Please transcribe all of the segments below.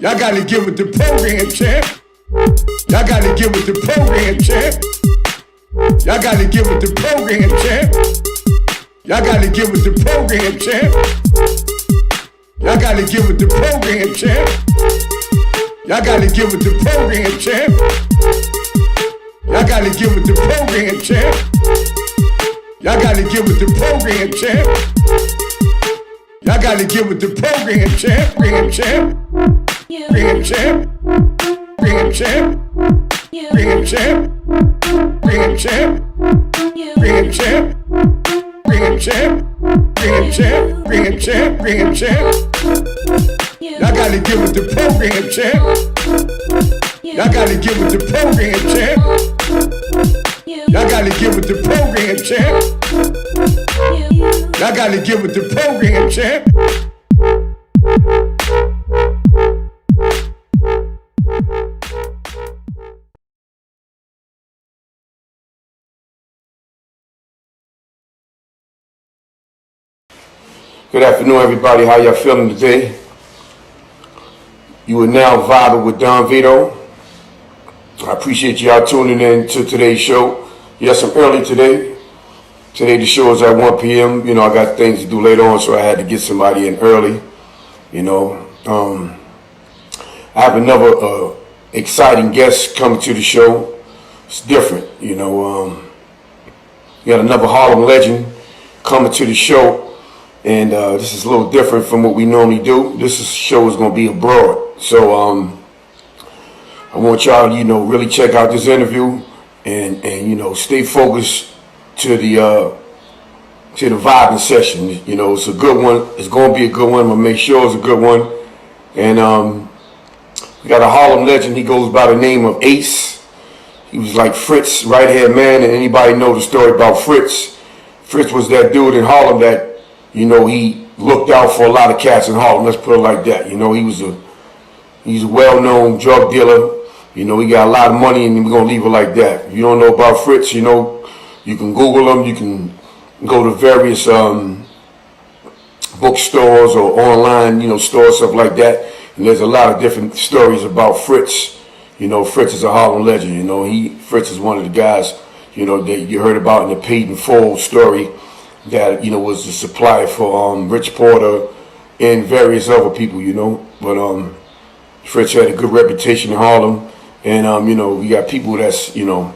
Y'all gotta get with the program, champ. Y'all gotta get with the program, champ. Y'all gotta get with the program, champ. Y'all gotta get with the program, champ. Y'all gotta get with the program, champ. Y'all gotta get with the program, champ. Y'all gotta get with the program, champ. Y'all gotta get with the program, champ. Y'all gotta get with the program, champ. Program, champ. Program, champ. Program, champ. Program, champ. Program, champ. Program, champ. Program, champ. Program, champ. Program, champ. Program, champ. Y'all gotta get with the program, champ. Y'all gotta get with the program, champ. Y'all gotta get with the program, champ. Y'all gotta get with the program, champ. Good afternoon, everybody. How y'all feeling today? You are now vibing with Don Vito. I appreciate y'all tuning in to today's show. Yes, I'm early today. Today the show is at 1 p.m. You know, I got things to do later on, so I had to get somebody in early. You know, I have another exciting guest coming to the show. It's different, you know. We got another Harlem legend coming to the show. And this is a little different from what we normally do. This show is going to be abroad. So I want y'all, you know, really check out this interview and you know, stay focused to the vibing session. You know, it's a good one. It's going to be a good one. I'm going to make sure it's a good one. And we got a Harlem legend. He goes by the name of Ace. He was like Fritz, right-hand man. And anybody know the story about Fritz? Fritz was that dude in Harlem that, you know, he looked out for a lot of cats in Harlem. Let's put it like that. You know, he's a well-known drug dealer. You know, he got a lot of money, and we're gonna leave it like that. If you don't know about Fritz, you know, you can Google him. You can go to various bookstores or online, you know, stores, stuff like that. And there's a lot of different stories about Fritz. You know, Fritz is a Harlem legend. You know, Fritz is one of the guys, you know, that you heard about in the Paid in Full story. That, you know, was the supplier for Rich Porter and various other people, you know. But Fritz had a good reputation in Harlem, and you know, you got people that's, you know,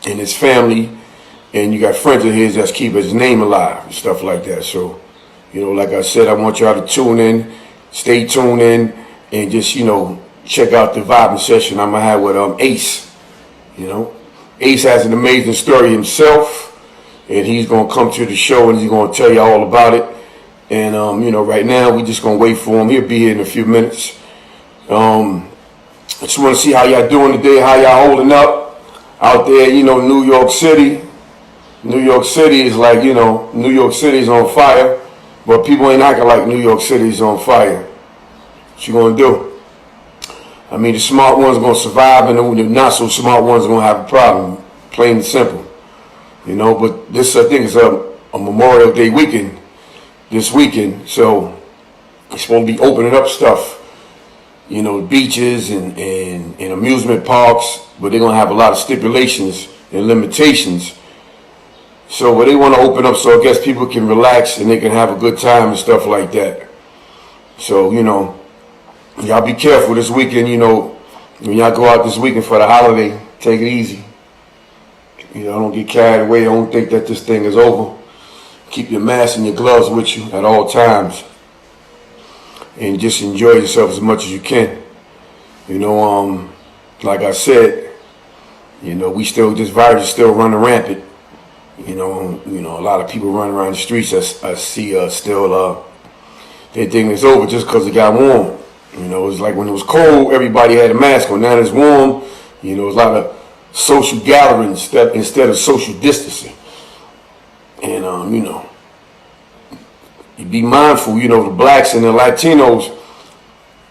in his family, and you got friends of his that's keeping his name alive and stuff like that. So, you know, like I said, I want y'all to tune in, stay tuned in, and just, you know, check out the vibing session I'm gonna have with Ace. You know, Ace has an amazing story himself. And he's going to come to the show and he's going to tell you all about it. And, you know, right now we're just going to wait for him. He'll be here in a few minutes. I just want to see how y'all doing today, how y'all holding up out there, you know, New York City. New York City is like, you know, New York City is on fire. But people ain't acting like New York City is on fire. What you going to do? I mean, the smart ones are going to survive and the not so smart ones are going to have a problem. Plain and simple. You know, but this, I think, is a Memorial Day weekend, this weekend. So it's supposed to be opening up stuff, you know, beaches and amusement parks, but they're going to have a lot of stipulations and limitations. So they want to open up so I guess people can relax and they can have a good time and stuff like that. So, you know, y'all be careful this weekend, you know, when y'all go out this weekend for the holiday, take it easy. You know, don't get carried away. Don't think that this thing is over. Keep your mask and your gloves with you at all times. And just enjoy yourself as much as you can. You know, like I said, you know, this virus is still running rampant. You know, a lot of people running around the streets. I see still, they think it's over just because it got warm. You know, it's like when it was cold, everybody had a mask on. Now it's warm. You know, there's a lot of social gatherings instead of social distancing. And, you know, you be mindful, you know, the blacks and the Latinos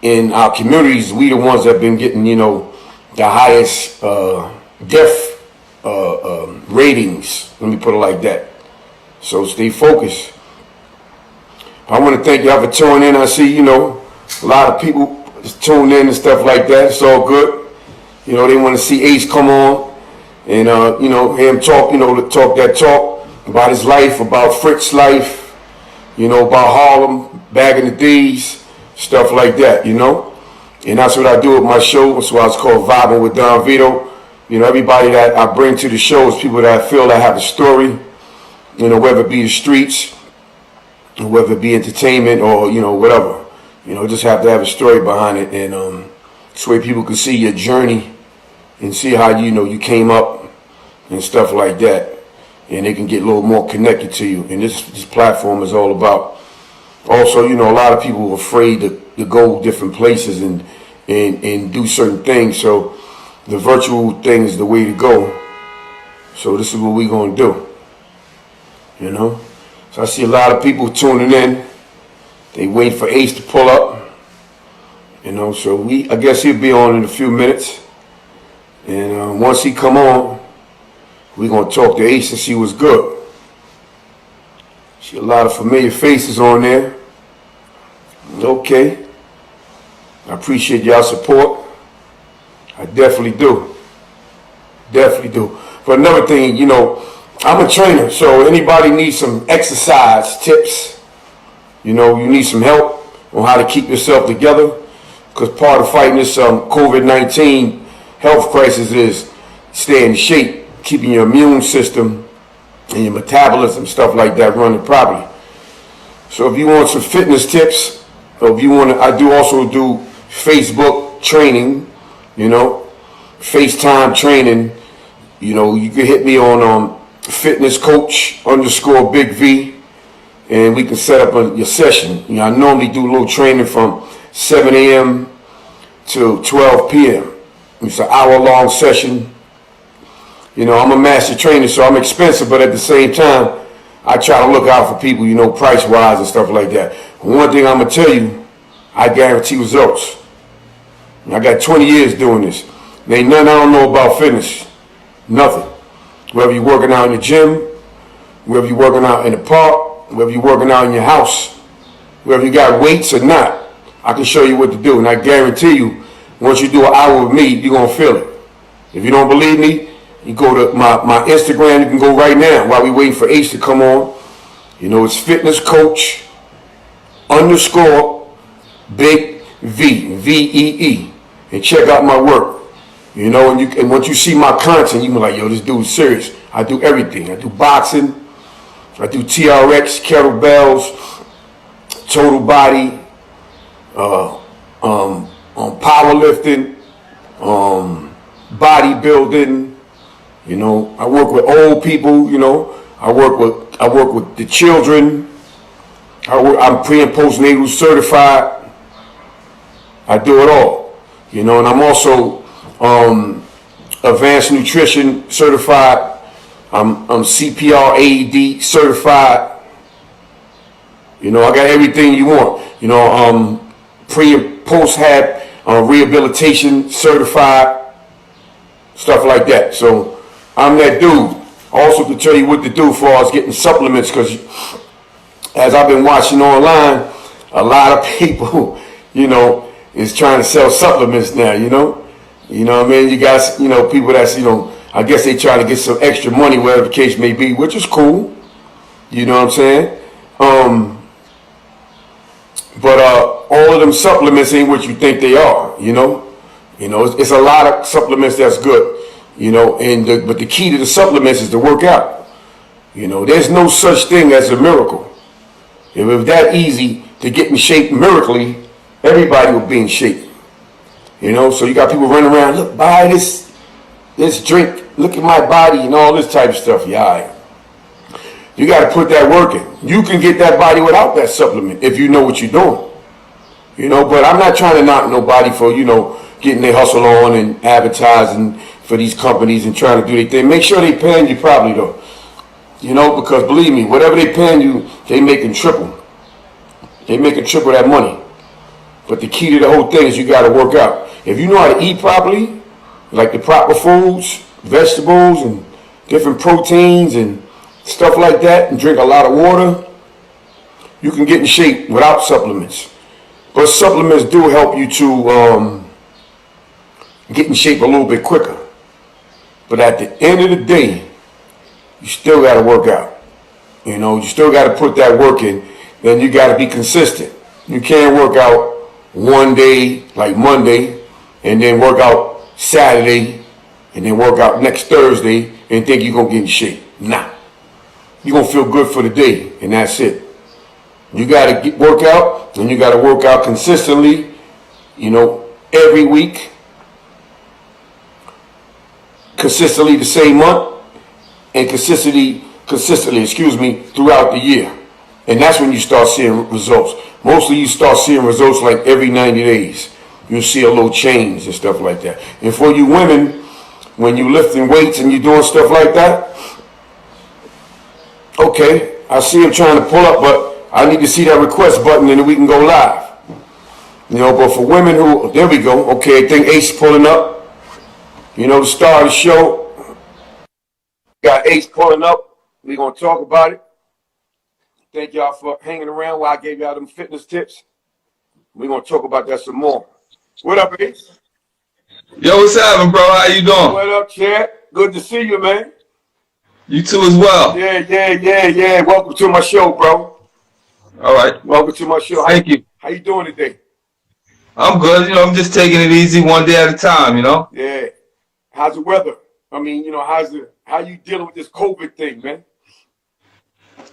in our communities, we the ones that have been getting, you know, the highest death ratings. Let me put it like that. So stay focused. I want to thank y'all for tuning in. I see, you know, a lot of people tune in and stuff like that. It's all good. You know, they want to see Ace come on and, you know, him talk, you know, talk that talk about his life, about Fritz's life, you know, about Harlem, back in the days, stuff like that, you know. And that's what I do with my show. That's why it's called Vibing with Don Vito. You know, everybody that I bring to the show is people that I feel that have a story, you know, whether it be the streets, whether it be entertainment or, you know, whatever. You know, just have to have a story behind it. And this way people can see your journey and see how, you know, you came up and stuff like that. And they can get a little more connected to you. And this platform is all about. Also, you know, a lot of people are afraid to go different places and do certain things. So the virtual thing is the way to go. So this is what we're going to do. You know? So I see a lot of people tuning in. They wait for Ace to pull up. You know, so I guess he'll be on in a few minutes. And once he come on, we're going to talk to Ace and see what's good. See a lot of familiar faces on there. Okay. I appreciate y'all support. I definitely do. Definitely do. But another thing, you know, I'm a trainer, so anybody needs some exercise tips, you know, you need some help on how to keep yourself together, because part of fighting this COVID-19 health crisis is staying in shape, keeping your immune system and your metabolism, stuff like that, running properly. So if you want some fitness tips, or if you want to, I do also do Facebook training, you know, FaceTime training. You know, you can hit me on fitness coach _ Big V, and we can set up your session. You know, I normally do a little training from 7 a.m. to 12 p.m. It's an hour-long session. You know, I'm a master trainer, so I'm expensive, but at the same time, I try to look out for people, you know, price-wise and stuff like that. One thing I'm going to tell you, I guarantee results. I got 20 years doing this. There ain't nothing I don't know about fitness. Nothing. Whether you're working out in the gym, whether you're working out in the park, whether you're working out in your house, whether you got weights or not, I can show you what to do. And I guarantee you, once you do an hour with me, you're going to feel it. If you don't believe me, you go to my Instagram. You can go right now while we waiting for Ace to come on. You know, it's fitness coach _ Big V, V-E-E. And check out my work. You know, and once you see my content, you can be like, yo, this dude's serious. I do everything. I do boxing. I do TRX, kettlebells, total body, powerlifting, bodybuilding. You know, I work with old people. You know, I work with the children. I'm pre and postnatal certified. I do it all. You know, and I'm also advanced nutrition certified. I'm CPR AED certified. You know, I got everything you want. You know, pre and post had rehabilitation certified, stuff like that. So I'm that dude. Also to tell you what to do for us getting supplements, because as I've been watching online, a lot of people, you know, is trying to sell supplements now, you know. You know what I mean? You guys, you know, people that's, you know, I guess they try to get some extra money, whatever the case may be, which is cool. You know what I'm saying? But all of them supplements ain't what you think they are, you know. You know, it's a lot of supplements that's good, you know, but the key to the supplements is to work out. You know, there's no such thing as a miracle. If it was that easy to get in shape miraculously, everybody would be in shape. You know, so you got people running around, look, buy this drink, look at my body and all this type of stuff. Yeah, you got to put that work in. You can get that body without that supplement if you know what you're doing. You know, but I'm not trying to knock nobody for, you know, getting their hustle on and advertising for these companies and trying to do their thing. Make sure they paying you properly though. You know, because believe me, whatever they paying you, they making triple. They making triple that money. But the key to the whole thing is you got to work out. If you know how to eat properly, like the proper foods, vegetables and different proteins and stuff like that, and drink a lot of water, you can get in shape without supplements. But supplements do help you to get in shape a little bit quicker. But at the end of the day, you still got to work out. You know, you still got to put that work in. Then you got to be consistent. You can't work out one day, like Monday, and then work out Saturday, and then work out next Thursday, and think you're going to get in shape. Nah. You're going to feel good for the day, and that's it. You got to work out, and you got to work out consistently, you know, every week, consistently the same month, and consistently, throughout the year. And that's when you start seeing results. Mostly you start seeing results like every 90 days. You'll see a little change and stuff like that. And for you women, when you lifting weights and you doing stuff like that, okay, I see him trying to pull up, but I need to see that request button and then we can go live. You know, but for women who, there we go. Okay, I think Ace pulling up. You know, the star of the show. Got Ace pulling up. We're going to talk about it. Thank y'all for hanging around while I gave y'all them fitness tips. We're going to talk about that some more. What up, Ace? Yo, what's happening, bro? How you doing? What up, Chad? Good to see you, man. You too as well. Yeah. Welcome to my show, bro. All right. Welcome to my show. Thank you. How you doing today? I'm good. You know, I'm just taking it easy one day at a time, you know? Yeah. How's the weather? I mean, you know, how you dealing with this COVID thing, man?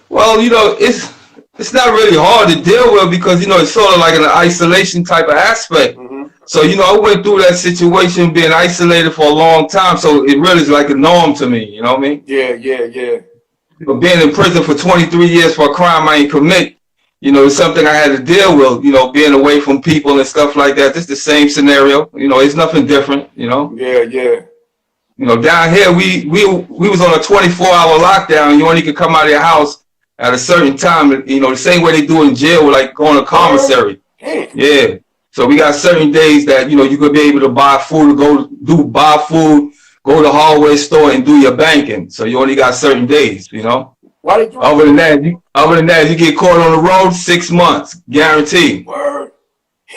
Well, you know, it's not really hard to deal with because, you know, it's sort of like an isolation type of aspect. Mm-hmm. So, you know, I went through that situation being isolated for a long time, so it really is like a norm to me, you know what I mean? Yeah. But being in prison for 23 years for a crime I ain't commit, you know, it's something I had to deal with, you know, being away from people and stuff like that. It's the same scenario, you know, it's nothing different, you know? Yeah. You know, down here, we was on a 24-hour lockdown. You only could come out of your house at a certain time, you know, the same way they do in jail, like going to commissary. Yeah. So we got certain days that, you know, you could be able to buy food, go to the hardware store and do your banking. So you only got certain days, you know. Other than that, you get caught on the road, 6 months, guaranteed. Word.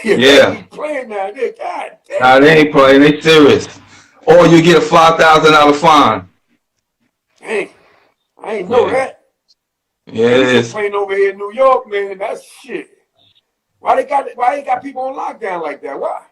Yeah. They ain't playing now. God damn. Nah, they ain't playing. They serious. Or you get a $5,000 fine. Dang. I ain't know that. Yeah, it is. Playing over here in New York, man. That's shit. Why they got people on lockdown like that? Why?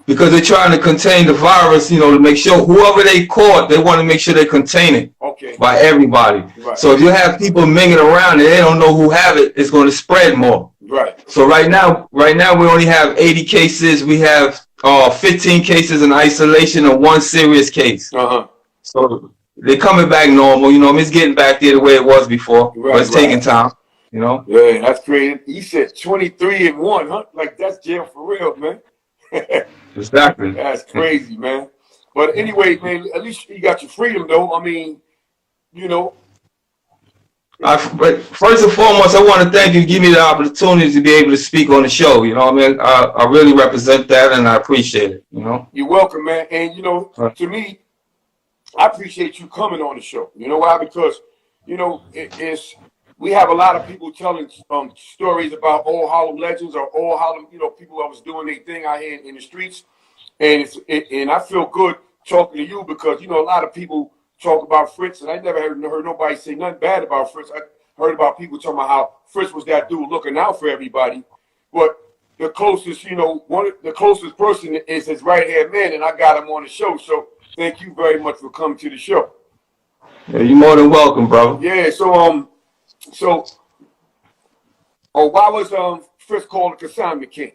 Because they're trying to contain the virus, you know, to make sure whoever they caught, they want to make sure they contain it by everybody. Right. So if you have people mingling around and they don't know who have it, it's going to spread more. Right. So right now we only have 80 cases. We have 15 cases in isolation and 1 serious case. So they're coming back normal. You know, it's getting back there the way it was before. Right, but it's taking time. You know? Yeah, that's crazy. You said 23 and 1, huh? Like, that's jail for real, man. Exactly. That's crazy, man. But anyway, man, at least you got your freedom, though. I mean, you know. But first and foremost, I want to thank you for giving me the opportunity to be able to speak on the show. You know what I mean? I really represent that, and I appreciate it, you know? You're welcome, man. And, you know, to me, I appreciate you coming on the show. You know why? Because, you know, we have a lot of people telling stories about old Harlem legends or old Harlem, you know, people that was doing their thing out here in the streets. And and I feel good talking to you because, you know, a lot of people talk about Fritz, and I never heard nobody say nothing bad about Fritz. I heard about people talking about how Fritz was that dude looking out for everybody. But the closest, you know, the closest person is his right-hand man, and I got him on the show. So thank you very much for coming to the show. Yeah, you're more than welcome, bro. Yeah, so why was Fritz called the Consignment King?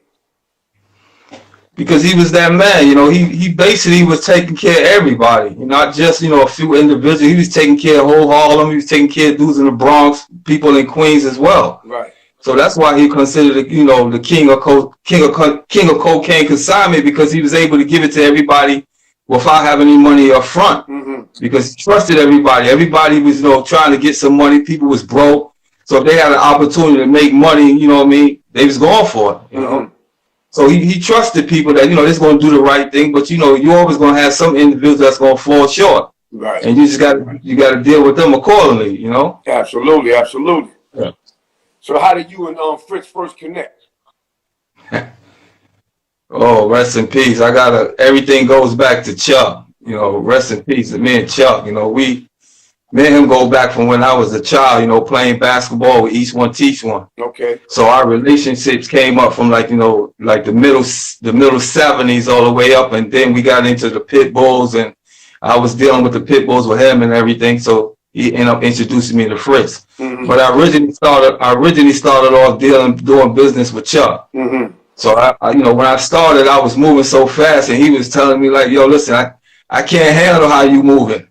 Because he was that man, you know. He basically was taking care of everybody, not just, you know, a few individuals. He was taking care of whole Harlem. He was taking care of dudes in the Bronx, people in Queens as well. Right. So that's why he considered, you know, the king of cocaine consignment, because he was able to give it to everybody without having any money up front. Mm-hmm. Because he trusted everybody. Everybody was, you know, trying to get some money. People was broke. So if they had an opportunity to make money, you know what I mean, they was going for it, you know. So he trusted people that, you know, they're going to do the right thing, but, you know, you're always going to have some individuals that's going to fall short. Right. And you just got to deal with them accordingly, you know. Absolutely. Yeah. So how did you and Fritz first connect? Oh, rest in peace. Everything goes back to Chuck. You know, rest in peace. Me and Chuck, you know, me and him go back from when I was a child, you know, playing basketball with each one teach one. Okay. So our relationships came up from like, you know, like the middle 70s all the way up, and then we got into the pit bulls, and I was dealing with the pit bulls with him and everything. So he ended up introducing me to Fritz. Mm-hmm. But I originally started off doing business with Chuck. Mm-hmm. So I, you know, when I started, I was moving so fast, and he was telling me like, yo, listen, I can't handle how you moving.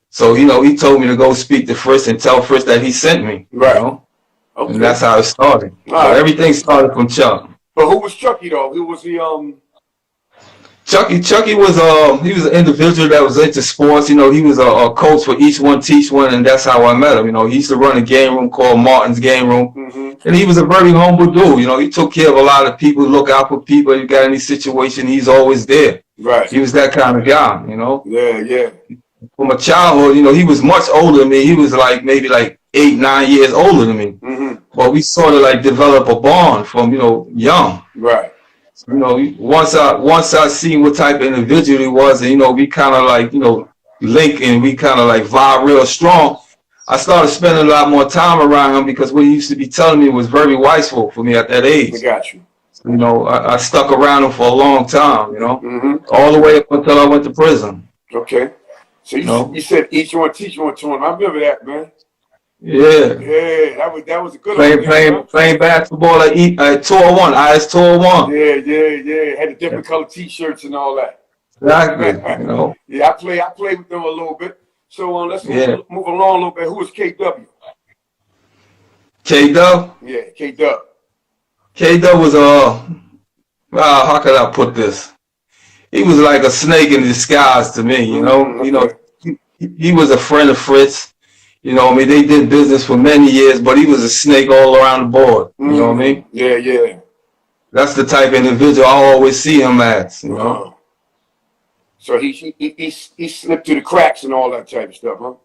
So, you know, he told me to go speak to Fritz and tell Fritz that he sent me. Right. You know? Okay. And that's how it started. So everything started from Chuck. But who was Chucky though? Who was the Chucky was he was an individual that was into sports. You know, he was a coach for each one teach one, and that's how I met him. You know, he used to run a game room called Martin's Game Room. Mm-hmm. And he was a very humble dude. You know, he took care of a lot of people, look out for people. If you got any situation, he's always there. Right. He was that kind of guy, you know. Yeah, yeah. From a childhood, you know, he was much older than me. He was like maybe like 8, 9 years older than me. Mm-hmm. But we sort of like developed a bond from, you know, young. Right. You know, once I seen what type of individual he was, and, you know, we kind of like, you know, link, and we kind of like vibe real strong. I started spending a lot more time around him because what he used to be telling me was very wasteful for me at that age. I got you. You know, I stuck around him for a long time, you know, all the way up until I went to prison. Okay. So you said each one teach one to him. I remember that, man. Yeah. Yeah, that was a good playing basketball at 201, IS 201. Yeah. Had the different color T-shirts and all that. Exactly. You know. Yeah, I played with them a little bit. So let's move along a little bit. Who was KW? K-Dub? Yeah, K-Dub. K-Dub was how could I put this? He was like a snake in disguise to me, you know. Okay. You know, he was a friend of Fritz. You know what I mean? They did business for many years, but he was a snake all around the board. You know what I mean? Yeah. That's the type of individual I always see him as, you know. So he slipped through the cracks and all that type of stuff, huh?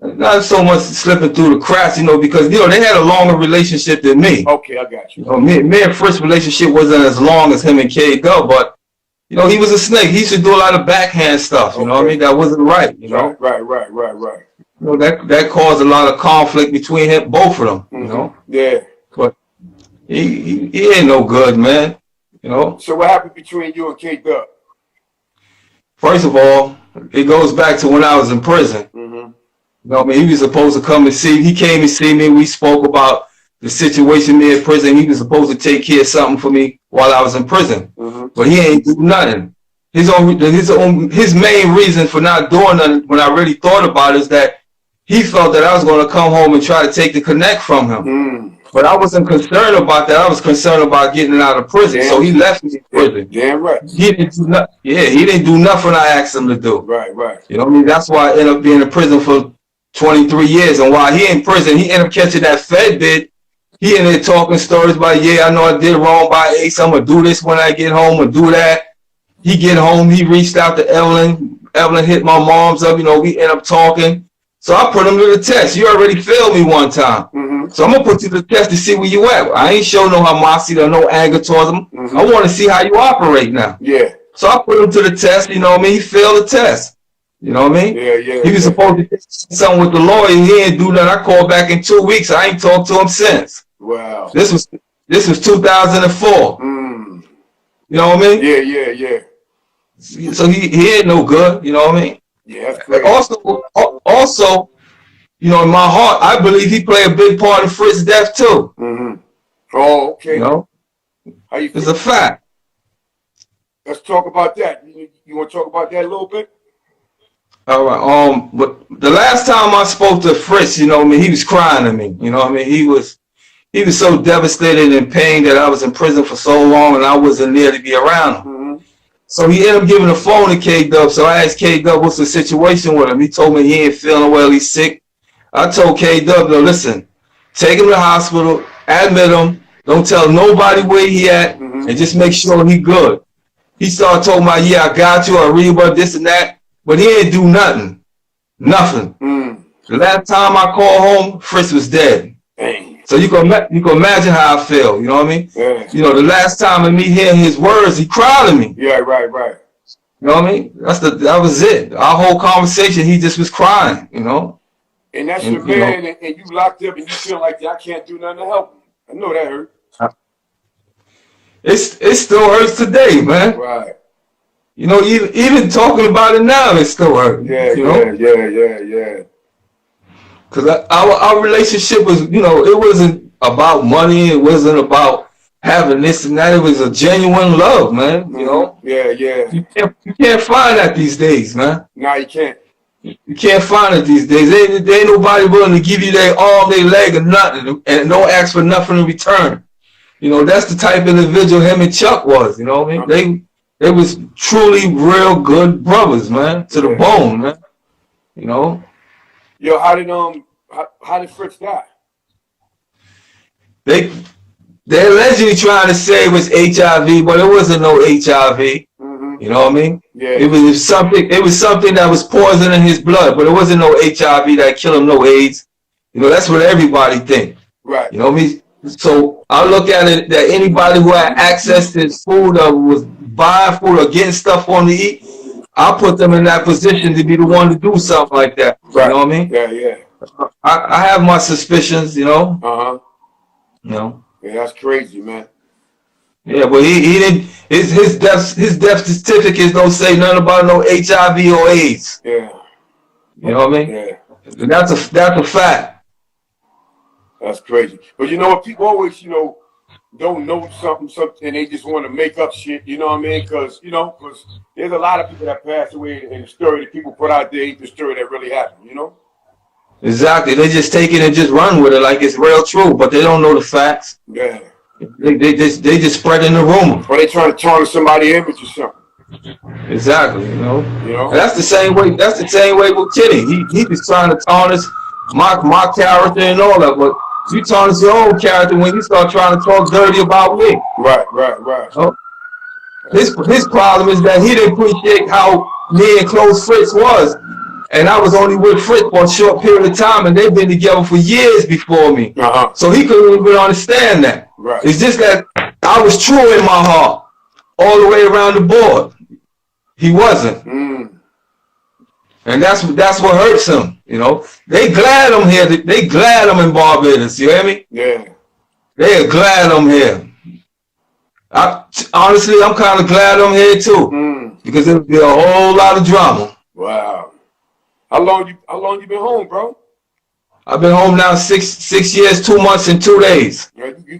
Not so much slipping through the cracks, you know, because, you know, they had a longer relationship than me. Okay, I got you. You know, me and Fritz's relationship wasn't as long as him and K-Dub, but, you know, he was a snake. He used to do a lot of backhand stuff, you know what I mean? That wasn't right, you know? Right. You know, that caused a lot of conflict between both of them, you know? Yeah. But he ain't no good, man, you know? So what happened between you and K-Dub? First of all, it goes back to when I was in prison. You know what I mean? He was supposed to come and see. He came and see me. We spoke about the situation there in prison. He was supposed to take care of something for me while I was in prison. But he ain't do nothing. His main reason for not doing nothing, when I really thought about it, is that he felt that I was going to come home and try to take the connect from him. But I wasn't concerned about that. I was concerned about getting out of prison. So he left me in prison. Damn right. He didn't do nothing. Yeah, he didn't do nothing I asked him to do. Right. You know what I mean? That's why I ended up being in prison for 23 years. And while he in prison, he ended up catching that Fed bid. He ended up talking stories about, yeah, I know I did wrong by Ace. I'm going to do this when I get home and do that. He get home. He reached out to Evelyn. Evelyn hit my mom's up. You know, we end up talking. So I put him to the test. You already failed me one time. So I'm going to put you to the test to see where you at. I ain't show no animosity or no anger towards him. I want to see how you operate now. Yeah. So I put him to the test. You know what I mean? He failed the test. You know what I mean? Yeah. He was supposed to do something with the lawyer. He didn't do nothing. I called back in 2 weeks. I ain't talked to him since. Wow. This was 2004. You know what I mean? Yeah. So he ain't no good. You know what I mean? Yeah, that's great. Also, you know, in my heart, I believe he played a big part in Fritz's death too. Oh, okay. You know, how you feel? It's a fact. Let's talk about that. You want to talk about that a little bit? All right. But the last time I spoke to Fritz, you know what I mean, he was crying to me. You know what I mean? He was so devastated and in pain that I was in prison for so long and I wasn't there to be around him. So he ended up giving the phone to K-Dub. So I asked K-Dub what's the situation with him. He told me he ain't feeling well, he's sick. I told K-Dub, no, listen, take him to the hospital, admit him, don't tell nobody where he at, and just make sure he good. He started talking about, yeah, I got you, I read about this and that, but he ain't do nothing. Nothing. The last time I called home, Fritz was dead. Dang. So you can imagine how I feel. You know what I mean? Yeah. You know, the last time of me hearing his words, he cried to me. Yeah, right. You know what I mean? That was it. Our whole conversation, he just was crying. You know. And that's your man, and you locked up, and you feel like I can't do nothing to help him. I know that hurt. It still hurts today, man. Right. You know, even talking about it now, it still hurts. Yeah, you know? Yeah. Because our relationship was, you know, it wasn't about money. It wasn't about having this and that. It was a genuine love, man. You know. Yeah. You can't find that these days, man. No, you can't. You can't find it these days. There ain't nobody willing to give you their arm, their leg, or nothing, and don't ask for nothing in return. You know, that's the type of individual him and Chuck was. You know what I mean? They was truly real good brothers, man, to the bone, man. You know. Yo, how did Fritz die? They allegedly trying to say it was HIV, but it wasn't no HIV. You know what I mean? Yeah. It was something that was poison in his blood, but it wasn't no HIV that killed him, no AIDS. You know, that's what everybody think. Right. You know what I mean? So I look at it that anybody who had access to food or was buying food or getting stuff on to eat, I put them in that position to be the one to do something like that. Right. You know what I mean? Yeah. I have my suspicions, you know. You know. Yeah, that's crazy, man. Yeah, but he didn't. His death certificates don't say nothing about no HIV or AIDS. Yeah. You know what I mean? Yeah. And that's a fact. That's crazy. But you know what? People always, don't know something, and they just want to make up shit. You know what I mean? Because there's a lot of people that pass away, and the story that people put out there ain't the story that really happened. You know? Exactly. They just take it and just run with it like it's real true, but they don't know the facts. Yeah. They just spreading the rumor. Or they trying to tarnish somebody's image or something. Exactly. You know. And that's the same way. That's the same way with Kenny. He was trying to tarnish my character and all that, but you tarnish your own character when you start trying to talk dirty about me. Right. You know? His problem is that he didn't appreciate how me and close Fritz was. And I was only with Fritz for a short period of time, and they've been together for years before me. So he couldn't even understand that. Right. It's just that I was true in my heart, all the way around the board. He wasn't. And that's what hurts him. You know, they glad I'm here. They glad I'm in Barbados. You hear me? Yeah. They are glad I'm here. Honestly, I'm kind of glad I'm here too, because it'll be a whole lot of drama. Wow. How long you been home, bro? I've been home now 6 years, 2 months, and 2 days. You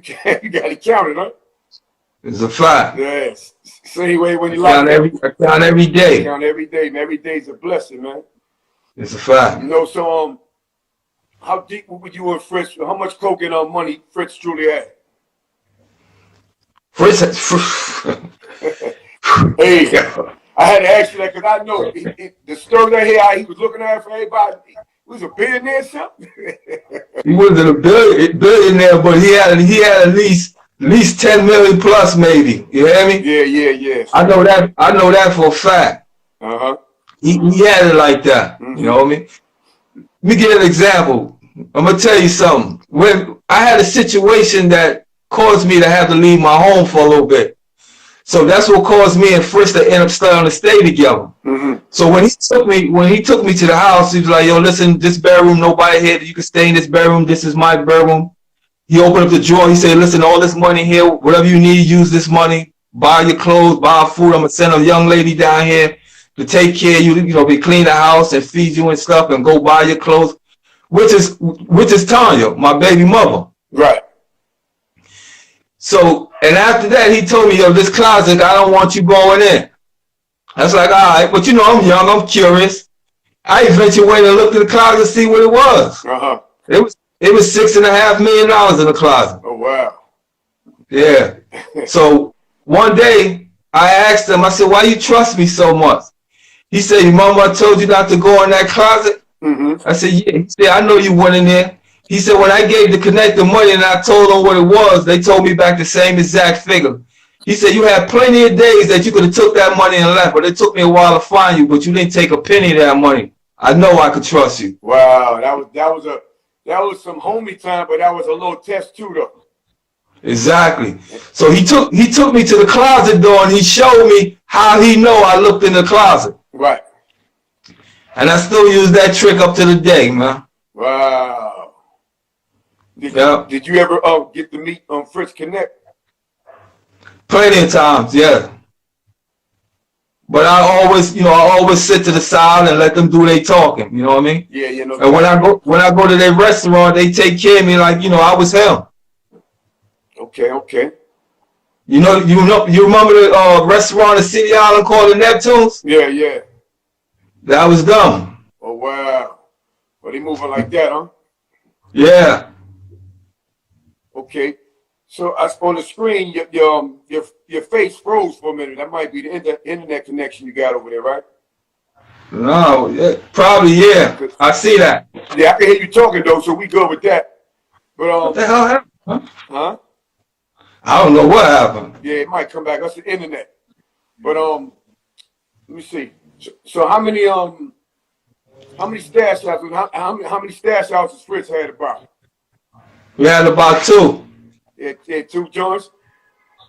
got it counted, huh? It's a fact. Yes. So anyway, when you I count every day. Count every day, and every day is a blessing, man. It's a fact. So how deep were you and Fritz? How much coke and money Fritz truly had? Fritz. Hey, I had to ask you that because I know the story that he was looking at for everybody. He was a billionaire or something. He wasn't a billionaire, but he had at least 10 million plus, maybe. You hear me? Yeah. I know that for a fact. He had it like that. You know what I mean? Let me give an example. I'm gonna tell you something. When I had a situation that caused me to have to leave my home for a little bit. So that's what caused me and Fritz to end up starting to stay together. So when he took me to the house, he was like, "Yo, listen, this bedroom, nobody here. You can stay in this bedroom. This is my bedroom." He opened up the drawer. He said, "Listen, all this money here, whatever you need, use this money. Buy your clothes, buy food. I'm gonna send a young lady down here to take care of you. They clean the house and feed you and stuff, and go buy your clothes." Which is Tanya, my baby mother. Right. So, and after that, he told me, "Yo, this closet, I don't want you going in." I was like, "All right," but I'm young, I'm curious. I eventually went and looked in the closet to see what it was. It was $6.5 million in the closet. Oh wow. Yeah. So one day I asked him, I said, "Why you trust me so much?" He said, "Your mama told you not to go in that closet?" I said, "Yeah." He said, "I know you went in there." He said, "When I gave the Connect the money and I told them what it was, they told me back the same exact figure." He said, "You had plenty of days that you could have took that money and left, but it took me a while to find you, but you didn't take a penny of that money. I know I could trust you." Wow, that That was some homie time, but that was a little test too, though. Exactly. So he took me to the closet door and he showed me how he know I looked in the closet. Right. And I still use that trick up to the day, man. Wow. Did you ever get to meet Fritz Connect? Plenty of times, yeah. But I always sit to the side and let them do their talking. You know what I mean? Yeah, you know. And when I go to their restaurant, they take care of me like I was him. Okay. You remember the restaurant in City Island called the Neptunes? Yeah. That was them. Oh wow. Well, they moving like that, huh? Yeah. Okay. So on the screen, your face froze for a minute. That might be the internet connection you got over there, right? No, probably, yeah. I see that. Yeah, I can hear you talking though, so we good with that. But what the hell happened? Huh? I don't know what happened. Yeah, it might come back. That's the internet. But let me see. So how many stash houses? How many stash houses Fritz had about? We had about 2. Yeah, 2 joints.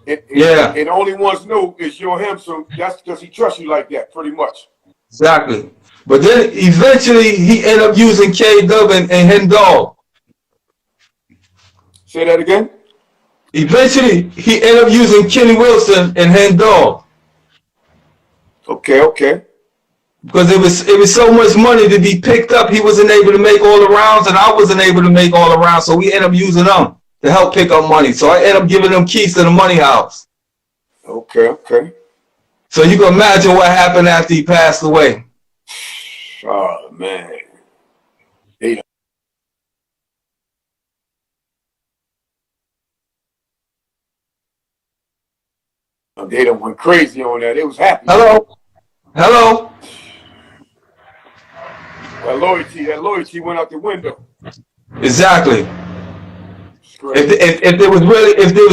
Yeah. And the only ones know is your him, so that's because he trusts you like that, pretty much. Exactly. But then eventually he ended up using K-Dub and Hen Dog. Say that again? Eventually he ended up using Kenny Wilson and Hen Dog. Okay. Because it was so much money to be picked up, he wasn't able to make all the rounds, and I wasn't able to make all the rounds, so we ended up using them to help pick up money. So I ended up giving them keys to the money house. Okay. So you can imagine what happened after he passed away. Oh man. They done went crazy on that. It was happy. Hello. That loyalty went out the window. Exactly. If there was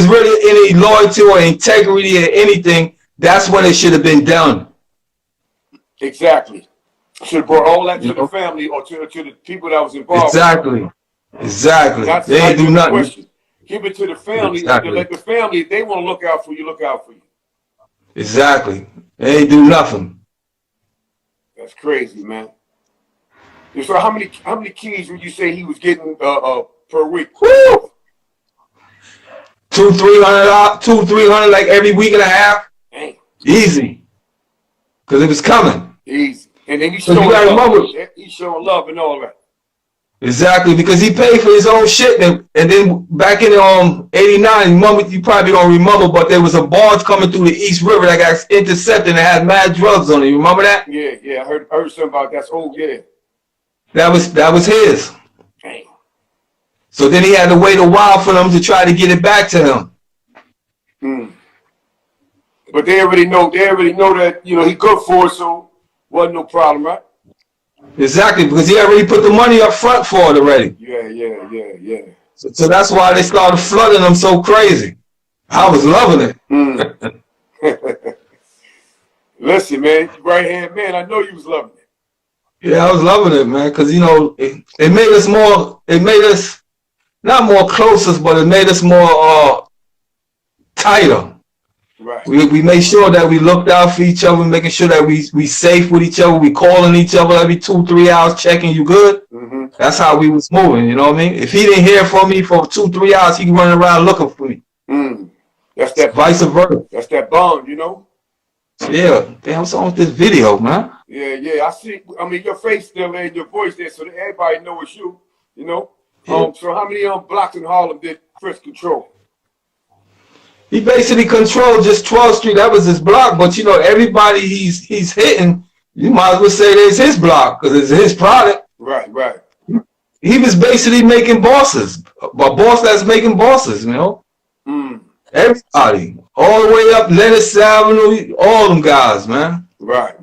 really any loyalty or integrity or anything, that's when it should have been done. Exactly. Should have brought all that to the family or to the people that was involved. Exactly. That's they ain't do nothing. Question. Give it to the family. Exactly. Let the family, if they want to look out for you, look out for you. Exactly. They ain't do nothing. That's crazy, man. So how many keys would you say he was getting per week? Woo! $200-300 like every week and a half. Dang. Easy. Because it was coming. Easy. And then he's So showing love. remember, He's showing love and all that. Exactly, because he paid for his own shit, and then back in '89, you probably don't remember, but there was a barge coming through the East River that got intercepted and it had mad drugs on it. You remember that? Yeah, I heard something about that. Oh yeah. That was his. Dang. So then he had to wait a while for them to try to get it back to him. But they already know that he good for it, so wasn't no problem, right? Exactly, because he already put the money up front for it already. Yeah. So that's why they started flooding him so crazy. I was loving it. Listen, man, right hand man, I know you was loving it. Yeah, I was loving it, man, because it made us more. It made us not more closest, but it made us more tighter. Right. We made sure that we looked out for each other, making sure that we safe with each other. We calling each other every 2-3 hours, checking you good. That's how we was moving. You know what I mean? If he didn't hear from me for 2-3 hours, he run around looking for me. That's that vice versa. That's that bond, Yeah. Damn, what's on with this video, man? Yeah. I see. I mean, your face still there, your voice there, so that everybody know it's you. Yeah. So how many blocks in Harlem did Fritz control? He basically controlled just 12th Street. That was his block. But everybody he's hitting, you might as well say it's his block because it's his product. Right. He was basically making bosses. A boss that's making bosses, Everybody. All the way up Lennox Avenue, all them guys, man. Right.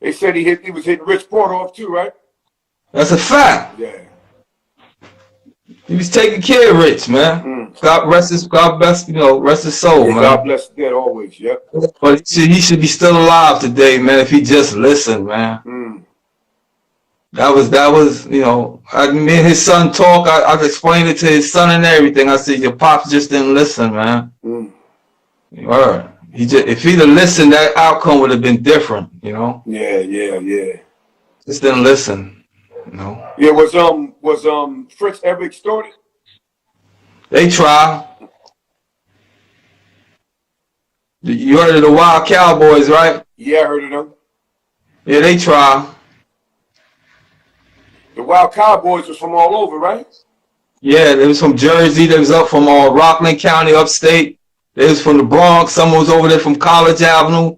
They said he was hitting Rich Porter off too, right? That's a fact. Yeah. He was taking care of Rich, man. God bless his soul, man. God bless the dead always, yep. But he should be still alive today, man, if he just listened, man. That was, you know, me and his son talk. I explained it to his son and everything. I said, your pops just didn't listen, man. Word. If he'd have listened, that outcome would have been different, you know. Yeah. Just didn't listen, you know. Yeah, was Fritz ever extorted? They try. You heard of the Wild Cowboys, right? Yeah, I heard of them. Yeah, they try. The Wild Cowboys was from all over, right? Yeah, they was from Jersey. They was up from Rockland County, upstate. They was from the Bronx. Someone was over there from College Avenue,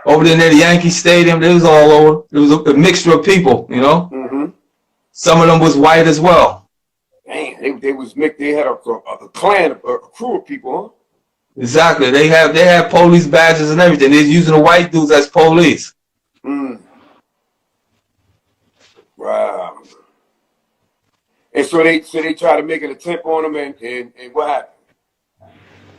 over there near the Yankee Stadium. They was all over. It was a mixture of people, you know. Some of them was white as well. Man, they was mixed. They had a clan, a crew of people, huh? Exactly. They had police badges and everything. They're using the white dudes as police. Wow. And so they try to make an attempt on him, and what happened?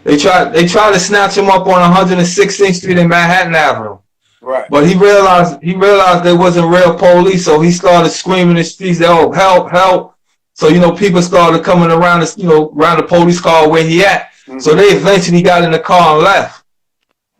They tried to snatch him up on 116th Street and Manhattan Avenue. Right. But he realized they wasn't real police, so he started screaming in the streets, "Oh, help, help!" So, you know, people started coming around around the police car where he at. So they eventually got in the car and left.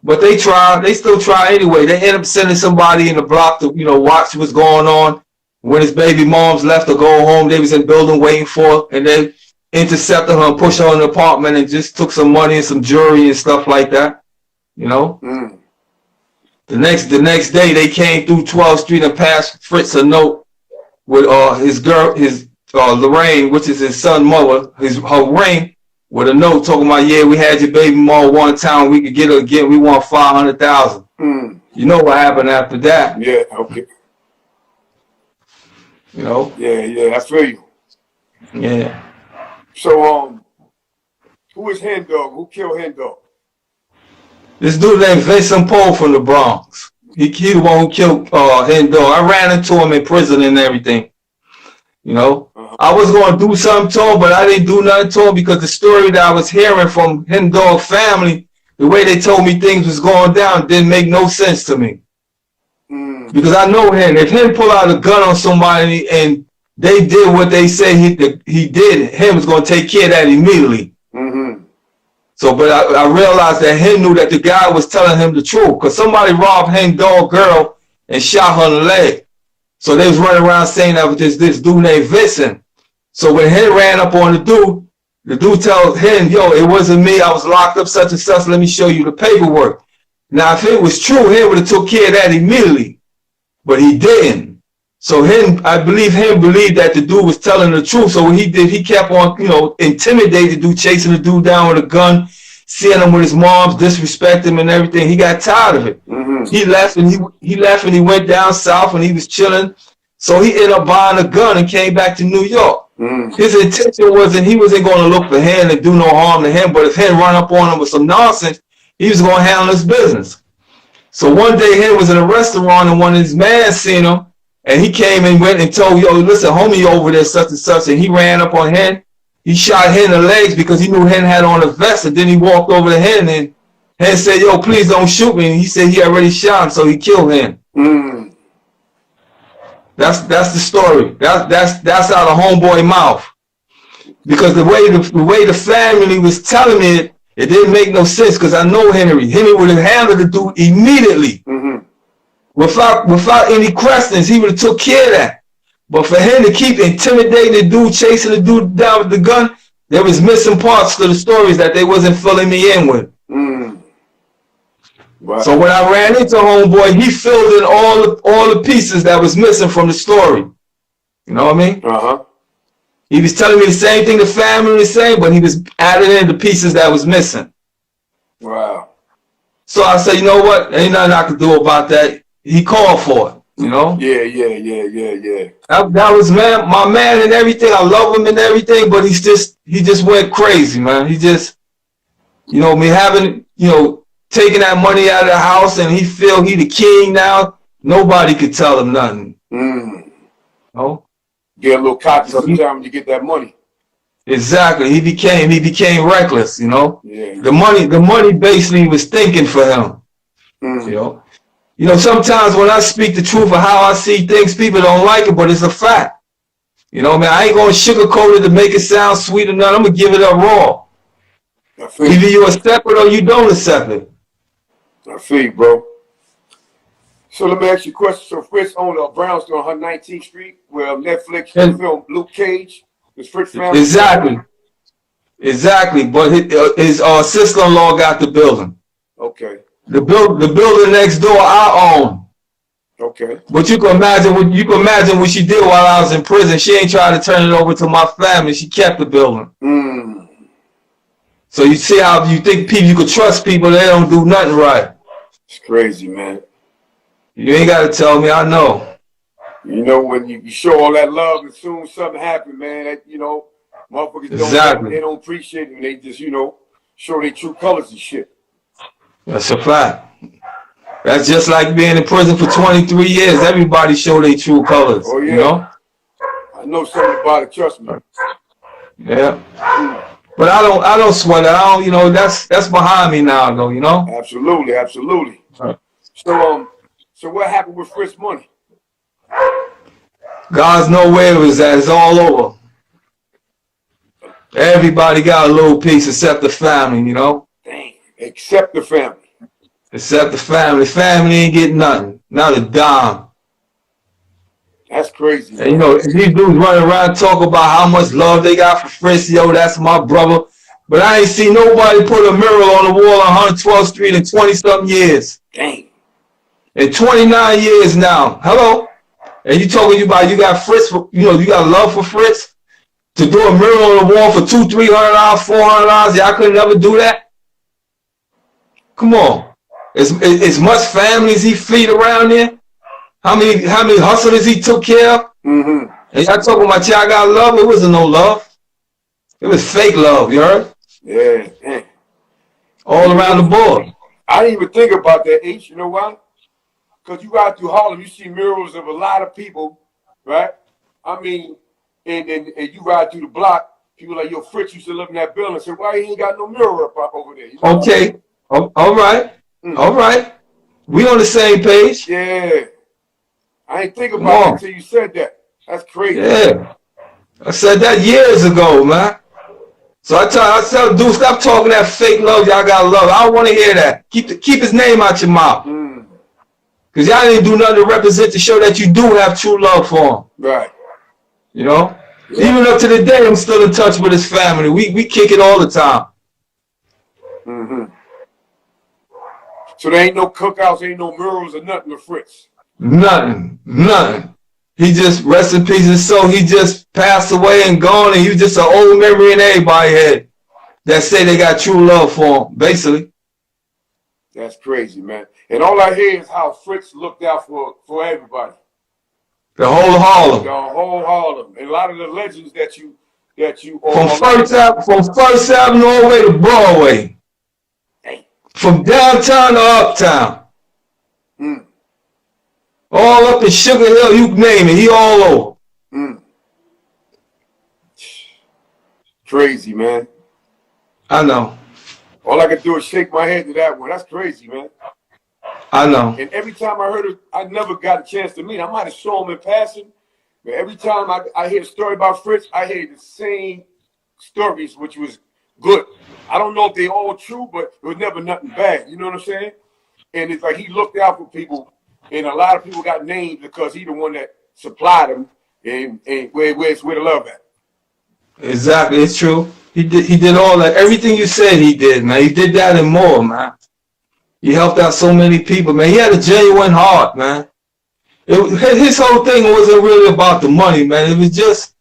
But they still try anyway. They ended up sending somebody in the block to, you know, watch what's going on. When his baby moms left to go home, they was in the building waiting for her, and they intercepted her and pushed her in the apartment and just took some money and some jewelry and stuff like that. You know? The next day they came through 12th Street and passed Fritz a note with his Lorraine, which is his son's mother, her ring, with a note talking about, yeah, we had your baby mom one time, we could get her again, we want 500,000. You know what happened after that? Yeah, okay. You know? Yeah, I feel you. Yeah. So who is Hen Dog? Who killed Hen Dog? This dude named Vincent Poe from the Bronx. He the one who killed Hen Dog. I ran into him in prison and everything. You know? I was going to do something to him, but I didn't do nothing to him because the story that I was hearing from Hen Dog family, the way they told me things was going down, didn't make no sense to me. Because I know Hen. If Hen pull out a gun on somebody and they did what they say he did, Hen was going to take care of that immediately. So, but I realized that Hen knew that the guy was telling him the truth, because somebody robbed Hen Dog girl and shot her in the leg. So they was running around saying that was this dude named Vincent. So when Hen ran up on the dude tells Hen, yo, it wasn't me, I was locked up such and such, let me show you the paperwork. Now, if it was true, Hen would have took care of that immediately, but he didn't. So I believe Hen believed that the dude was telling the truth. So what he did, he kept on, you know, intimidating the dude, chasing the dude down with a gun, seeing him with his moms, disrespect him and everything. He got tired of it. He left and he went down south and he was chilling. So he ended up buying a gun and came back to New York. His intention he wasn't going to look for Hen and do no harm to him, but if Hen run up on him with some nonsense, he was going to handle his business. So one day Hen was in a restaurant and one of his man seen him, and he came and went and told, yo, listen, homie over there, such and such, and he ran up on Hen. He shot Hen in the legs because he knew Hen had on a vest, and then he walked over to Hen, and Hen said, yo, please don't shoot me. And he said he already shot him, so he killed Hen. That's the story. That's out of homeboy mouth. Because the way the family was telling me it didn't make no sense, because I know Henry. Henry would have handled the dude immediately. Without any questions, he would have took care of that. But for him to keep intimidating the dude, chasing the dude down with the gun, there was missing parts to the stories that they wasn't filling me in with. Wow. So when I ran into homeboy, he filled in all the pieces that was missing from the story. You know what I mean? He was telling me the same thing the family was saying, but he was adding in the pieces that was missing. Wow. So I said, you know what? Ain't nothing I could do about that. He called for it, you know? Yeah. That was my man and everything. I love him and everything, but he just went crazy, man. He just, you know, me having, you know, taking that money out of the house, and he feel he the king now. Nobody could tell him nothing. No? Get a little cocky sometimes when you get that money. Exactly. He became reckless, you know? Yeah. The money basically was thinking for him. You know? You know, sometimes when I speak the truth of how I see things, people don't like it, but it's a fact. You know, man, I ain't gonna sugarcoat it to make it sound sweet or nothing. I'm gonna give it up raw. Either you accept it or you don't accept it. I feel you, bro. So let me ask you a question. So Fritz owned a brownstone on 119th Street where Netflix filmed Luke Cage. Was Fritz family? Exactly. But his sister-in-law got the building. Okay. The building next door I own. Okay. But you can imagine what she did while I was in prison. She ain't trying to turn it over to my family. She kept the building. So you see how you think you could trust people, they don't do nothing right. It's crazy, man. You ain't got to tell me, I know. You know, when you show all that love and soon something happens, man, that, you know, motherfuckers they don't appreciate it. And they just, you know, show their true colors and shit. That's a fact. That's just like being in prison for 23 years. Everybody show their true colors. Oh, yeah. You know? I know something about it, trust me. Yeah. But I don't sweat it. I don't, you know, that's behind me now though, you know? Absolutely. So what happened with Fritz money? God's know where it was at. It's all over. Everybody got a little piece except the family, you know? Dang. Except the family. Except the family. Family ain't getting nothing. Not a dime. That's crazy. And you know, these dudes running around talking about how much love they got for Fritz. Yo, that's my brother. But I ain't seen nobody put a mural on the wall on 112th Street in 20-something years. Dang. In 29 years now. Hello? And you talking about you got Fritz, you know, you got love for Fritz? To do a mural on the wall for $200, $300, $400, y'all could never do that? Come on. As much family as he feed around there? How many hustlers he took care of? And y'all talking about y'all got love? It wasn't no love. It was fake love, you heard? Yeah, man. All around the board. I didn't even think about that, H. You know why? Because you ride through Harlem, you see murals of a lot of people, right? I mean, and you ride through the block, people like, yo, Fritz used to live in that building. I said, why he ain't got no mural up over there? You know okay. All right. All right. We on the same page. Yeah. I ain't think about it until you said that. That's crazy. Yeah. I said that years ago, man. So I tell dude, stop talking that fake love y'all got love. I don't want to hear that. Keep his name out your mouth. Because y'all didn't do nothing to represent to show that you do have true love for him. Right. You know? Yeah. Even up to the day, I'm still in touch with his family. We kick it all the time. So there ain't no cookouts, ain't no murals or nothing with Fritz? Nothing. He just, rest in peace and soul, he just passed away and gone, and he was just an old memory in everybody's head that say they got true love for him, basically. That's crazy, man. And all I hear is how Fritz looked out for everybody. The whole Harlem. The whole Harlem. And a lot of the legends that you from First Avenue all the way to Broadway. From downtown to uptown. All up in Sugar Hill, you name it, he all over. Crazy, man. I know. All I could do is shake my head to that one. That's crazy, man. I know. And every time I heard it, I never got a chance to meet him. I might have saw him in passing, but every time I hear a story about Fritz, I hear the same stories, which was good. I don't know if they all true, but it was never nothing bad. You know what I'm saying? And it's like he looked out for people, and a lot of people got named because he the one that supplied them, and where's the love at? Exactly, it's true. He did all that. Everything you said he did, man. He did that and more, man. He helped out so many people, man. He had a genuine heart, man. His whole thing wasn't really about the money, man. It was just,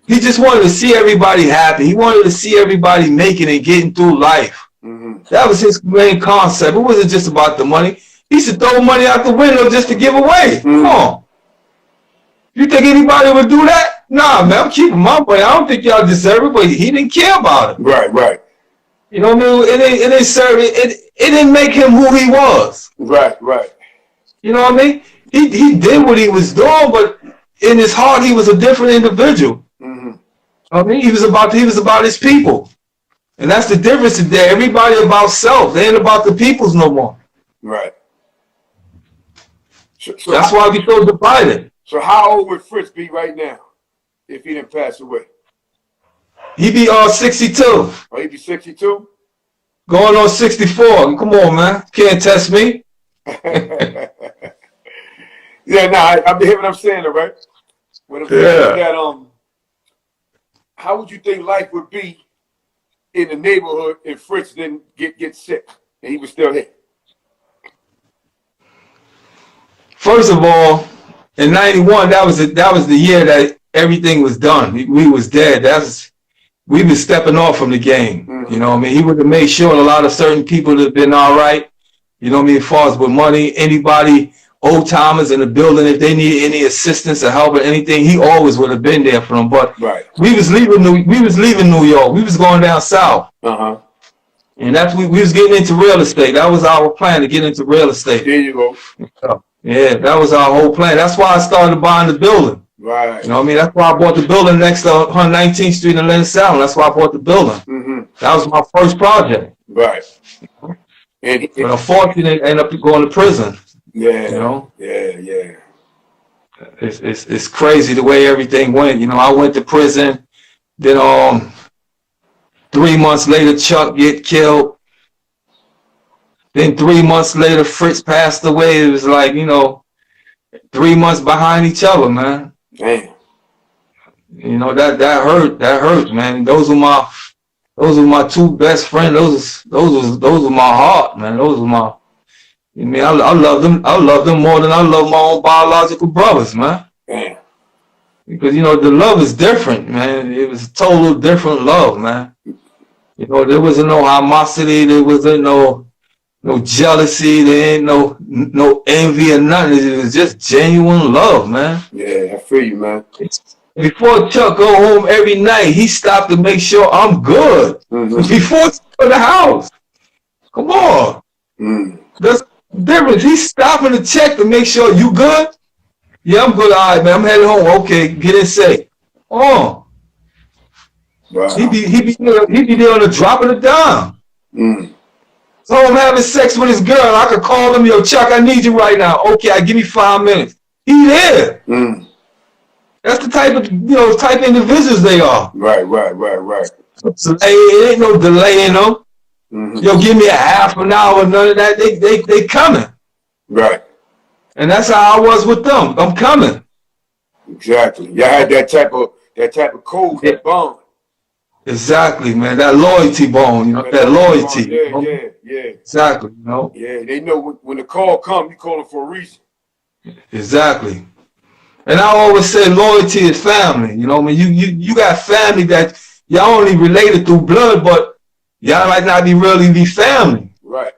he just wanted to see everybody happy. He wanted to see everybody making and getting through life. That was his main concept. It wasn't just about the money. He used to throw money out the window just to give away. Come on. You think anybody would do that? Nah, man, I'm keeping my money. I don't think y'all deserve it, but he didn't care about it. Right. You know what I mean? It didn't serve it. It didn't make him who he was. Right. You know what I mean? He did what he was doing, but in his heart, he was a different individual. I mean, he was about his people. And that's the difference today. Everybody about self. They ain't about the peoples no more. Right. That's why we so divided. So how old would Fritz be right now if he didn't pass away? He be 62. Oh, he'd be 62? Going on 64. Come on, man. Can't test me. Yeah, I hear what I'm saying, all right? What I'm saying is that, how would you think life would be in the neighborhood if Fritz didn't get sick and he was still here? First of all, in '91, that was the year that everything was done. We was dead. We was stepping off from the game. Mm-hmm. You know what I mean? He would have made sure a lot of certain people would have been all right. You know what I mean? As far as with money, anybody, old timers in the building, if they needed any assistance or help or anything, he always would have been there for them. But we was leaving New York. We was going down south. Uh-huh. And that's we was getting into real estate. That was our plan, to get into real estate. There you go. Yeah, that was our whole plan. That's why I started buying the building. Right. You know what I mean? That's why I bought the building next to 119th Street in Lynn Sound. That's why I bought the building. Mm-hmm. That was my first project. Right. But unfortunately, I ended up going to prison. Yeah. You know? Yeah. It's crazy the way everything went. You know, I went to prison. Then 3 months later, Chuck get killed. Then 3 months later, Fritz passed away. It was like, 3 months behind each other, man. Damn. You know, that hurt, man. Those were my two best friends. Those were my heart, man. Those were my. I mean, I love them. I love them more than I love my own biological brothers, man. Damn. Because the love is different, man. It was a total different love, man. There wasn't no animosity. There wasn't no jealousy. There ain't no envy or nothing. It was just genuine love, man. Yeah, I feel you, man. Before Chuck go home every night, he stopped to make sure I'm good. Mm-hmm. Before he go to the house. Come on. Mm. There's a difference. He's stopping to check to make sure you good. Yeah, I'm good. All right, man. I'm heading home. Okay, get in safe. Oh. Wow. He be there on the drop of the dime. Mm. So I'm having sex with his girl. I could call him, yo, Chuck, I need you right now. Okay, give me 5 minutes. He there. Mm. That's the type of individuals they are. Right. So it ain't no delay in them. Mm-hmm. Yo, give me a half an hour, none of that. They coming. Right. And that's how I was with them. I'm coming. Exactly. You had that type of code, that bond. Exactly, man. That loyalty bone, that loyalty. Yeah. Exactly, Yeah, they know when the call comes, you call them for a reason. Exactly. And I always say loyalty is family. You know what I mean? You got family that y'all only related through blood, but y'all might not really be family. Right.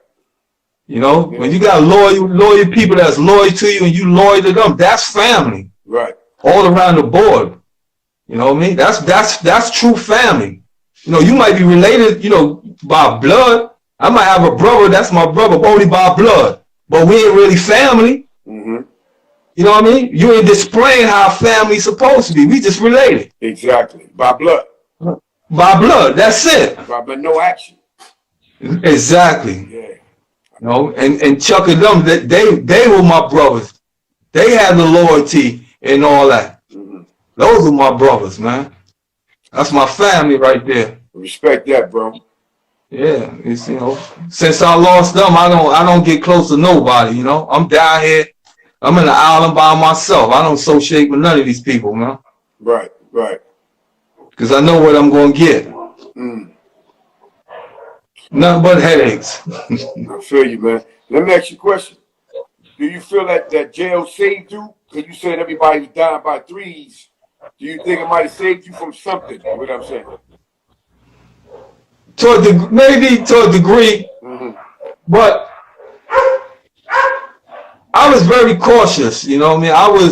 When you got loyal people that's loyal to you and you loyal to them, that's family. Right. All around the board. You know what I mean? That's true family. You might be related, by blood. I might have a brother that's my brother only by blood, but we ain't really family. Mm-hmm. You know what I mean? You ain't displaying how family's supposed to be. We just related. Exactly. By blood. By blood. That's it. But no action. Exactly. Yeah. And Chuck and them, they were my brothers. They had the loyalty and all that. Mm-hmm. Those are my brothers, man. That's my family right there. Respect that, bro. Yeah, it's since I lost them, I don't get close to nobody. I'm down here. I'm in the island by myself. I don't associate with none of these people, man. Right. Because I know what I'm going to get. Mm. Nothing but headaches. I feel you, man. Let me ask you a question. Do you feel that jail saved you? Because you said everybody was dying by threes. Do you think it might have saved you from something? What I'm saying? Maybe to a degree, mm-hmm. But I was very cautious. You know what I mean?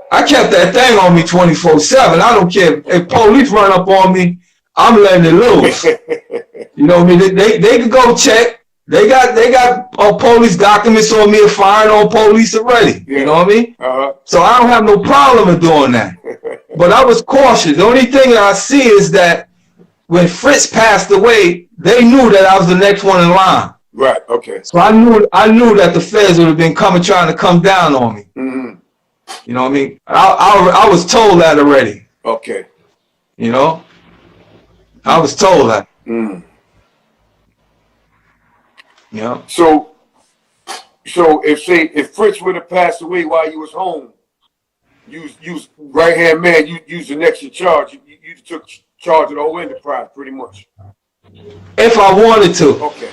I kept that thing on me 24/7. I don't care if police run up on me. I'm letting it loose. You know what I mean? They could go check. They got police documents on me and firing on police already. Yeah. You know what I mean? Uh-huh. So I don't have no problem in doing that. But I was cautious. The only thing that I see is that when Fritz passed away, they knew that I was the next one in line. Right. Okay. So I knew that the feds would have been trying to come down on me. Mm-hmm. You know what I mean? I was told that already. Okay. You know, I was told that. Mm. You know. So if Fritz would have passed away while you was home, you right hand man, you was the next in charge. You took charge of the whole enterprise pretty much. If I wanted to. Okay.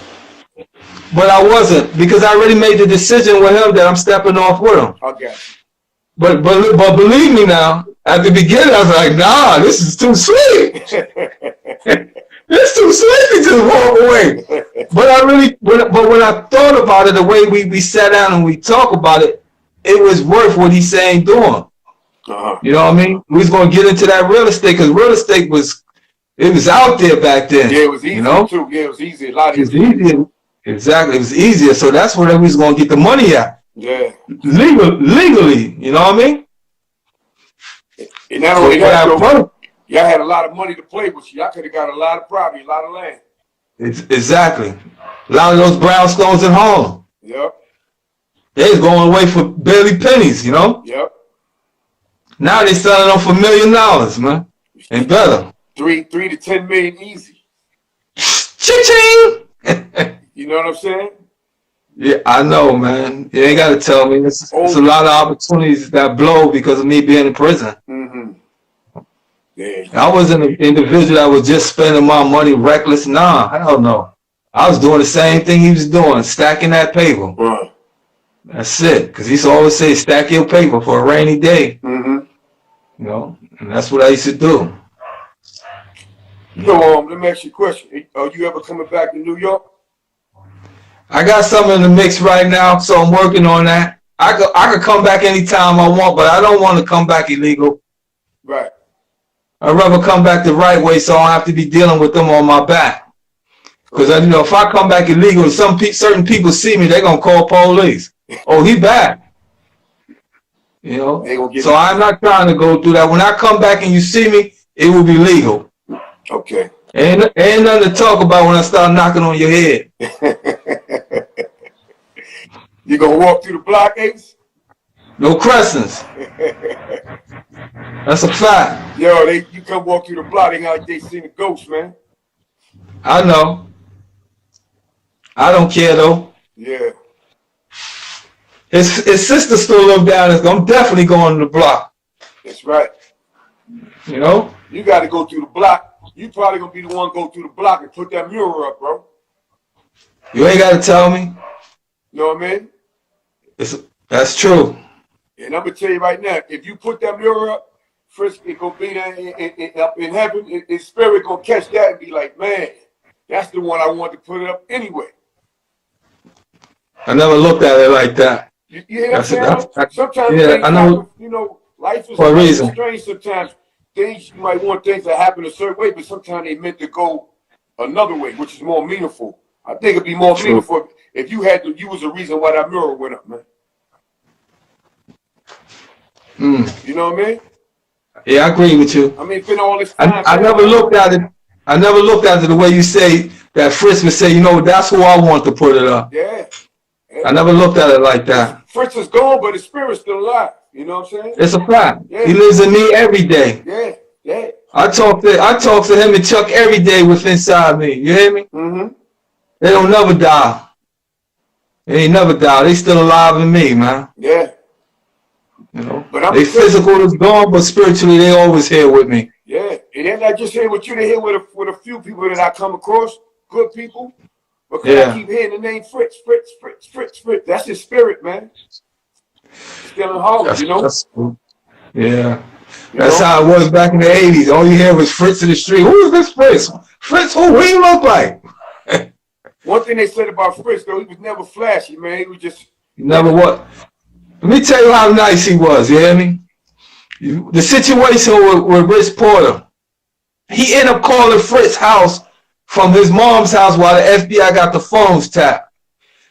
But I wasn't, because I already made the decision with him that I'm stepping off with him. Okay. But believe me now, at the beginning I was like, nah, this is too sweet. It's too sweet to just walk away. But when I thought about it, the way we sat down and we talked about it, it was worth what he's saying doing. Uh-huh. You know what I mean? We was gonna get into that real estate, because real estate was out there back then. Yeah, it was easy, you know? too. Yeah, it was easy. A lot easier. It was easier. Exactly, it was easier. So that's where we was gonna get the money at. Yeah. Legally, you know what I mean? And not only that, y'all had a lot of money to play with. Y'all could have got a lot of property, a lot of land. Exactly. A lot of those brownstones in Harlem. Yep. They was going away for barely pennies, you know? Yep. Now they selling them for $1 million, man. And better. 3 to 10 million easy. Ching-ching! You know what I'm saying? Yeah, I know, man. You ain't got to tell me. It's a lot of opportunities that blow because of me being in prison. Mm-hmm. Yeah. I wasn't an individual that was just spending my money reckless. Nah, hell no. I was doing the same thing he was doing, stacking that paper. Right. That's it. Because he used to always say, stack your paper for a rainy day. Mm-hmm. You know, and that's what I used to do. So, let me ask you a question. Are you ever coming back to New York? I got something in the mix right now, so I'm working on that. I could come back anytime I want, but I don't want to come back illegal. Right. I'd rather come back the right way, so I don't have to be dealing with them on my back. Because you know, if I come back illegal, certain people see me, they're gonna call police. Oh, he back. You know. So I'm not trying to go through that. When I come back and you see me, it will be legal. Okay. Ain't nothing to talk about when I start knocking on your head. You gonna walk through the block, Ace? No questions. That's a fact. Yo, you come walk through the block, they like they seen a ghost, man. I know. I don't care though. Yeah. His sister still live down there. I'm definitely going to the block. That's right. You know? You got to go through the block. You probably gonna be the one go through the block and put that mural up, bro. You ain't got to tell me. You know what I mean? That's true. And I'm gonna tell you right now, if you put that mural up, Fritz it gonna be there up in heaven. His spirit gonna catch that and be like, man, that's the one I wanted to put it up anyway. I never looked at it like that. You hear that? Sometimes yeah, I know. Happen, you know, life is for a reason. Strange sometimes. Things you might want things to happen a certain way, but sometimes they meant to go another way, which is more meaningful. I think it'd be more meaningful if you was the reason why that mural went up, man. You know what I mean? Yeah, I agree with you. I mean, it's been all this time. I never looked at it. I never looked at it the way you say that. Fritz would say, you know, that's who I want to put it up. Yeah. I never looked at it like that. Fritz is gone, but his spirit's still alive. You know what I'm saying? It's a fact. Yeah. He lives in me every day. Yeah, yeah. I talk to him and Chuck every day within inside me. You hear me? Mm-hmm. They don't never die. They ain't never die. They still alive in me, man. Yeah. You know, but they physical is gone, but spiritually they always here with me. Yeah, and they're not just here with you. They're here with a few people that I come across, good people. Because I keep hearing the name Fritz. That's his spirit, man. Still in Harlem, you know? Yeah. That's how it was back in the 80s. All you hear was Fritz in the street. Who is this Fritz? Fritz, who? What do you look like? One thing they said about Fritz, though, he was never flashy, man. He was just... Never what? Let me tell you how nice he was, you hear me? The situation with Rich Porter, he ended up calling Fritz's house from his mom's house while the FBI got the phones tapped.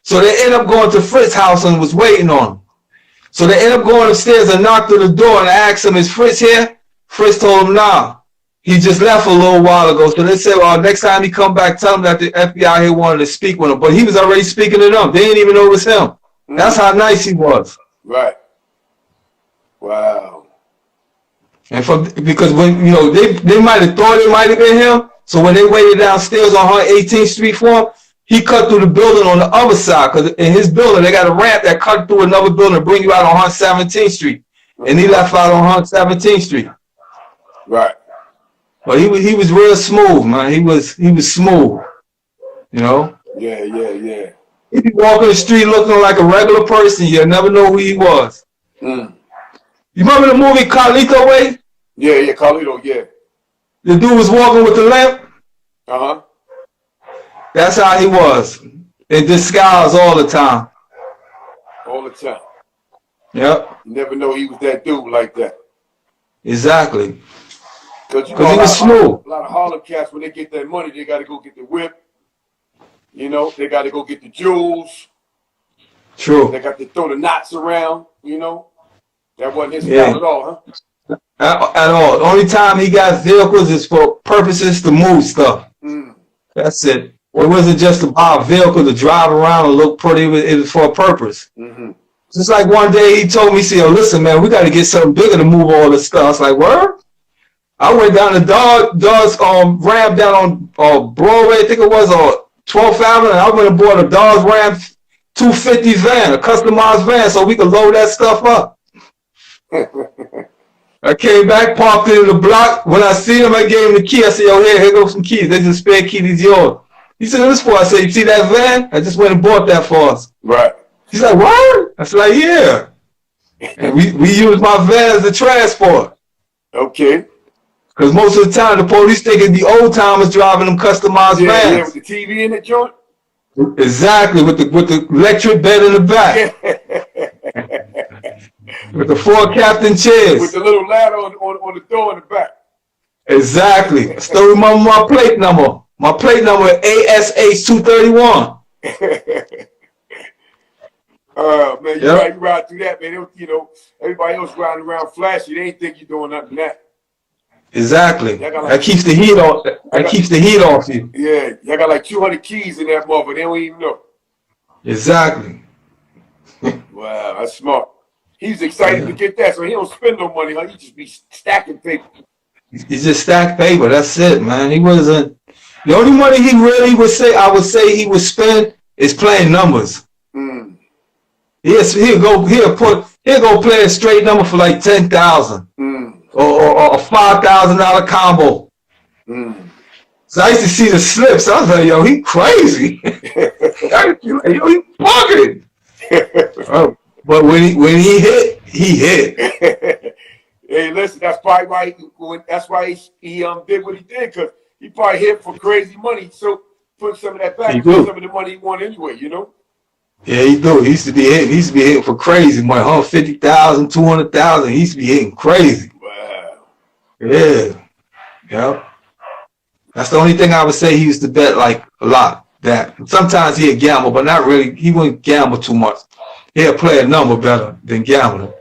So they ended up going to Fritz's house and was waiting on him. So they ended up going upstairs and knocked on the door and asked him, is Fritz here? Fritz told him, nah. He just left a little while ago. So they said, well, next time he come back, tell him that the FBI here wanted to speak with him. But he was already speaking to them. They didn't even know it was him. That's how nice he was. Right. Wow. And because when they might have thought it might have been him. So when they waited downstairs on 118th Street for him, he cut through the building on the other side. Because in his building, they got a ramp that cut through another building to bring you out on 117th Street. And he left out on 117th Street. Right. But he was real smooth, man. He was smooth. You know? Yeah. He'd be walking the street looking like a regular person. You'll never know who he was. You remember the movie Carlito Way? Yeah, Carlito, yeah. The dude was walking with the lamp? Uh-huh. That's how he was. In disguise all the time. All the time. Yep. You never know he was that dude like that. Exactly. Because he was smooth. A lot of Harlem cats, when they get that money, they got to go get the whip. You know, they got to go get the jewels. True. They got to throw the knots around, you know. That wasn't his style at all, huh? At all. The only time he got vehicles is for purposes to move stuff. That's it. It wasn't just to buy a vehicle to drive around and look pretty. It was for a purpose. Just like one day he told me, he said, "Oh, listen, man, we got to get something bigger to move all this stuff." I was like, "Word?" I went down to Dawes ramp down on Broadway, I think it was, or 12th Avenue, and I went and bought a Dawes Ram 250 van, a customized van, so we could load that stuff up. I came back, parked it in the block. When I see him, I gave him the key. I said, "Yo, here goes some keys. There's a spare key. These yours." He said, "This for?" I said, "You see that van? I just went and bought that for us." Right. He's like, "What?" I said, like, "Yeah." And we use my van as a transport. Okay. Because most of the time, the police think it's the old timers driving them customized vans. Yeah, with the TV in the joint. Exactly, with the electric bed in the back. With the 4 captain chairs. With the little ladder on the door in the back. Exactly. I still remember my plate number. My plate number is ASH231. Man, you ride through that, man. You know, everybody else riding around flashy. They ain't think you're doing nothing that. Exactly. That keeps the heat off. That keeps the heat off you. Yeah, y'all got like 200 keys in that motherfucker. They don't even know. Exactly. Wow, that's smart. He's excited to get that, so he don't spend no money. Huh? He just be stacking paper. He just stacked paper. That's it, man. He wasn't. The only money he really would say, I would say he would spend is playing numbers. He'll go play a straight number for like 10,000. Or a $5,000 combo. So I used to see the slips. I was like, "Yo, he crazy." Yo, he bugging. But when he hit, he hit. Hey, listen, that's probably why he did what he did, because he probably hit for crazy money. So put some of that back, put some of the money he won anyway, you know. Yeah, he do. He used to be hitting for crazy money, 150,000, 200,000. He used to be hitting crazy. Wow. Yeah. That's the only thing I would say he used to bet like a lot. That sometimes he'd gamble, but not really. He wouldn't gamble too much. He'd play a number better than gambling.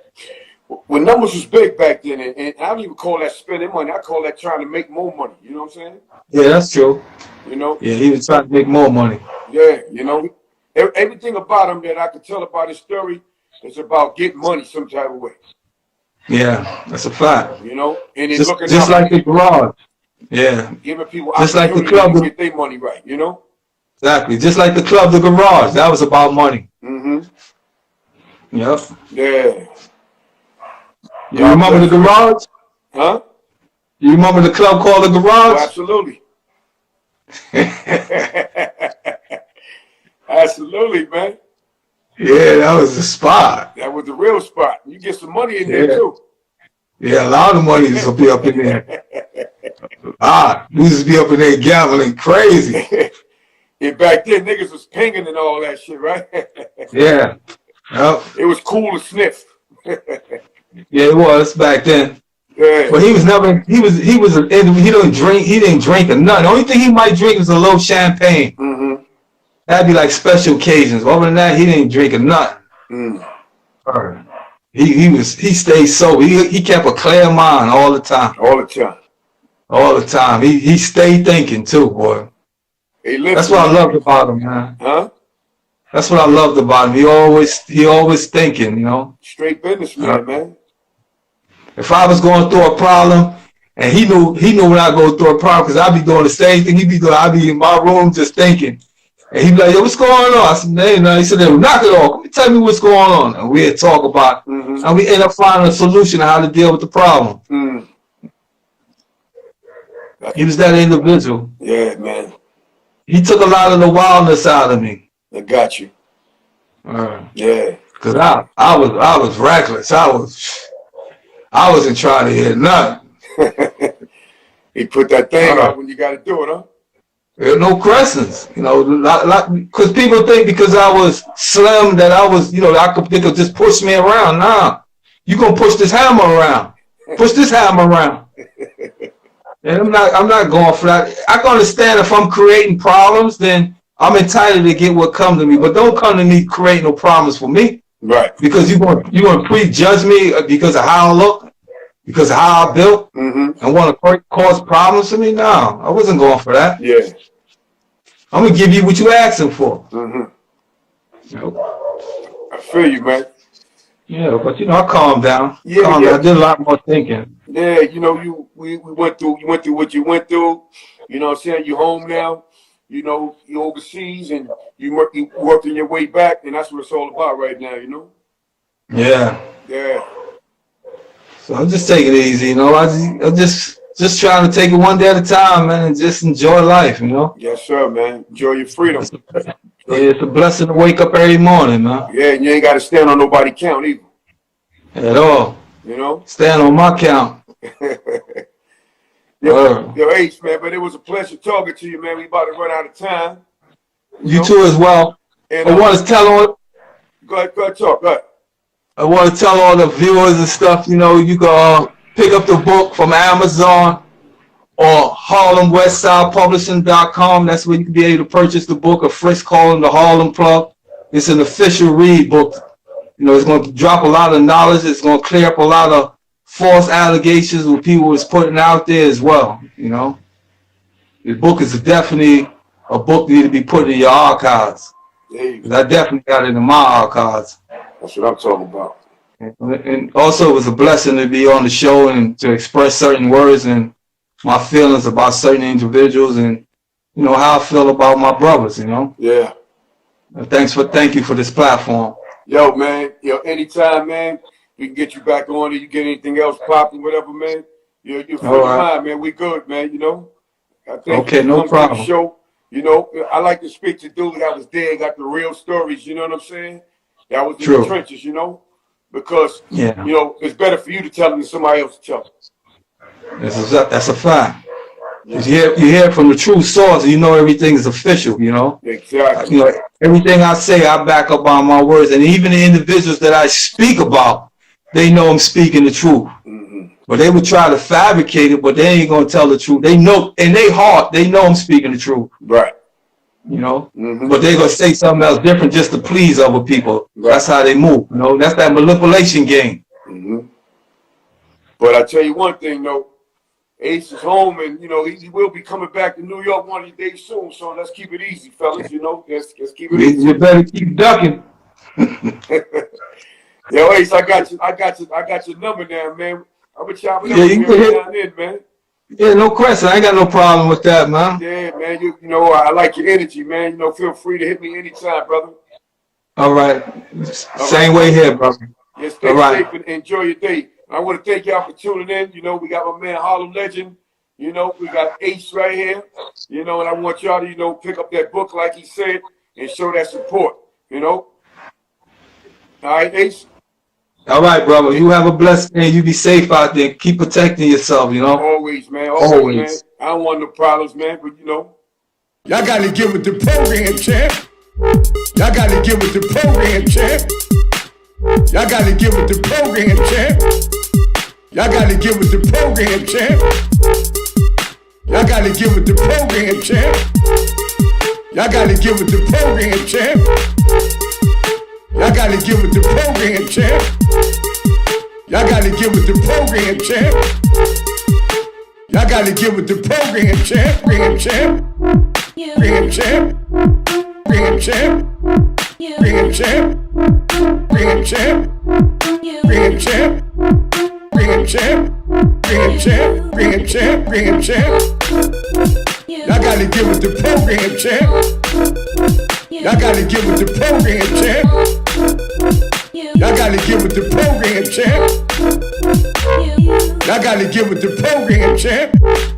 When numbers was big back then, and I don't even call that spending money. I call that trying to make more money. You know what I'm saying? Yeah, that's true. You know? Yeah, he was trying to make more money. Yeah, you know? Everything about him that I could tell about his story is about getting money some type of way. Yeah, that's a fact. You know? And he's just like the garage. Yeah. Giving people just like the club to get their money right, you know? Exactly. Just like the club, the garage. That was about money. Yep. Yeah. You remember the garage? Huh? You remember the club called the garage? Oh, absolutely. Absolutely, man. Yeah, that was the spot. That was the real spot. You get some money in there too. Yeah, a lot of money used to be up in there. We used to be up in there gambling crazy. Yeah, back then niggas was pinging and all that shit, right? Yeah. Yep. It was cool to sniff. Yeah, it was back then. Yeah. But he didn't drink or nothing. The only thing he might drink was a little champagne. That'd be like special occasions. Other than that, he didn't drink or nothing. He stayed sober. He kept a clear mind all the time. All the time. all the time. He stayed thinking too, boy. Hey, That's listen, what I loved about him, man. huh? That's what I loved about him. He always thinking, you know. Straight businessman, man. If I was going through a problem, and he knew when I go through a problem, because I'd be doing the same thing he be doing. I'd be in my room just thinking. And he'd be like, yo, what's going on? I said, no. He said, knock it off. Tell me what's going on. And we'd talk about it. Mm-hmm. And we end up finding a solution on how to deal with the problem. Mm. He was that individual. Yeah, man. He took a lot of the wildness out of me. I got you. Yeah. Cause I was reckless. I wasn't trying to hear nothing. He put that thing out when you got to do it, huh? There are no questions, you know, because people think because I was slim that I was, you know, they could just push me around. Nah, you gonna push this hammer around. Push this hammer around. And I'm not going for that. I can understand if I'm creating problems, then I'm entitled to get what comes to me. But don't come to me creating no problems for me. Right. Because you're gonna prejudge me because of how I look, because of how I built, and want to cause problems for me. No, I wasn't going for that. Yeah. I'm gonna give you what you're asking for. Mm-hmm. You know? I feel you, man. Yeah, but you know, I calmed down. Yeah, I did a lot more thinking. Yeah, you know, we went through what you went through. You know what I'm saying? You're home now. You know, you're overseas and you working your way back, and that's what it's all about right now, you know? Yeah. Yeah. So I'm just taking it easy, you know. I'm just trying to take it one day at a time, man, and just enjoy life, you know? Yes, sir, man. Enjoy your freedom. It's a blessing to wake up every morning, man. Yeah, and you ain't got to stand on nobody's count either. At all. You know? Stand on my count. Yo, Ace, man, but it was a pleasure talking to you, man. We about to run out of time. You too as well. And, I want to tell all. Go ahead, talk. Go ahead. I want to tell all the viewers and stuff, you know, you can pick up the book from Amazon or HarlemWestsidePublishing.com. That's where you can be able to purchase the book of Fritz calling the Harlem Plug. It's an official read book. You know, it's going to drop a lot of knowledge. It's going to clear up a lot of false allegations what people was putting out there as well, you know. The book is definitely a book that need to be put in your archives. I definitely got it in my archives. That's what I'm talking about. And also it was a blessing to be on the show and to express certain words and my feelings about certain individuals and, you know, how I feel about my brothers, you know. Yeah. Thank you for this platform. Yo, man, anytime, man, we can get you back on it. You get anything else popping, whatever, man. You're free to mind, man. We good, man, you know. I think okay, no problem. The show, you know, I like to speak to dudes that was there, got the real stories, you know what I'm saying? That was in the trenches, you know, because, you know, it's better for you to tell them than somebody else to tell them. That's a fact. Yeah. You hear it from the true source, and you know everything is official, you know? Exactly. You know, everything I say, I back up on my words, and even the individuals that I speak about, they know I'm speaking the truth. But they would try to fabricate it, but they ain't going to tell the truth. They know, in their heart, they know I'm speaking the truth. Right. You know? But they're going to say something else different just to please other people. Right. That's how they move, you know? That's that manipulation game. But I tell you one thing, though. Ace is home, and, you know, he will be coming back to New York one of these days soon, so let's keep it easy, fellas, you know? Let's keep it easy. You better keep ducking. Yo, Ace, I got your number now, man. I'm gonna chop it up every now and then, man. Yeah, no question. I ain't got no problem with that, man. Yeah, man. You know, I like your energy, man. You know, feel free to hit me anytime, brother. All right. Same way here, brother. Yeah, stay safe and enjoy your day. I want to thank y'all for tuning in. You know, we got my man Harlem Legend. You know, we got Ace right here. You know, and I want y'all to, you know, pick up that book like he said and show that support. You know. All right, Ace. All right, brother. You have a blessed day. You be safe out there. Keep protecting yourself, you know? Always, man. Always. Man. I don't want no problems, man, but, you know. Y'all got to get with the program, champ. Y'all got to get with the program, champ. Y'all got to get with the program, champ. Y'all got to get with the program, champ. Y'all got to get with the program, champ. Y'all got to get with the program, champ. Y'all gotta get with the program, champ. Y'all gotta get with the program, champ. Y'all gotta get with the program, champ. Program, champ. Program, champ. Program, champ. Program, champ. Program, champ. Program, champ. Program, champ. Program, champ. Program, champ. Program, champ. Y'all gotta get with the program, champ. Y'all gotta get with the program, champ. Y'all gotta get with the program, champ. Y'all gotta get with the program, champ.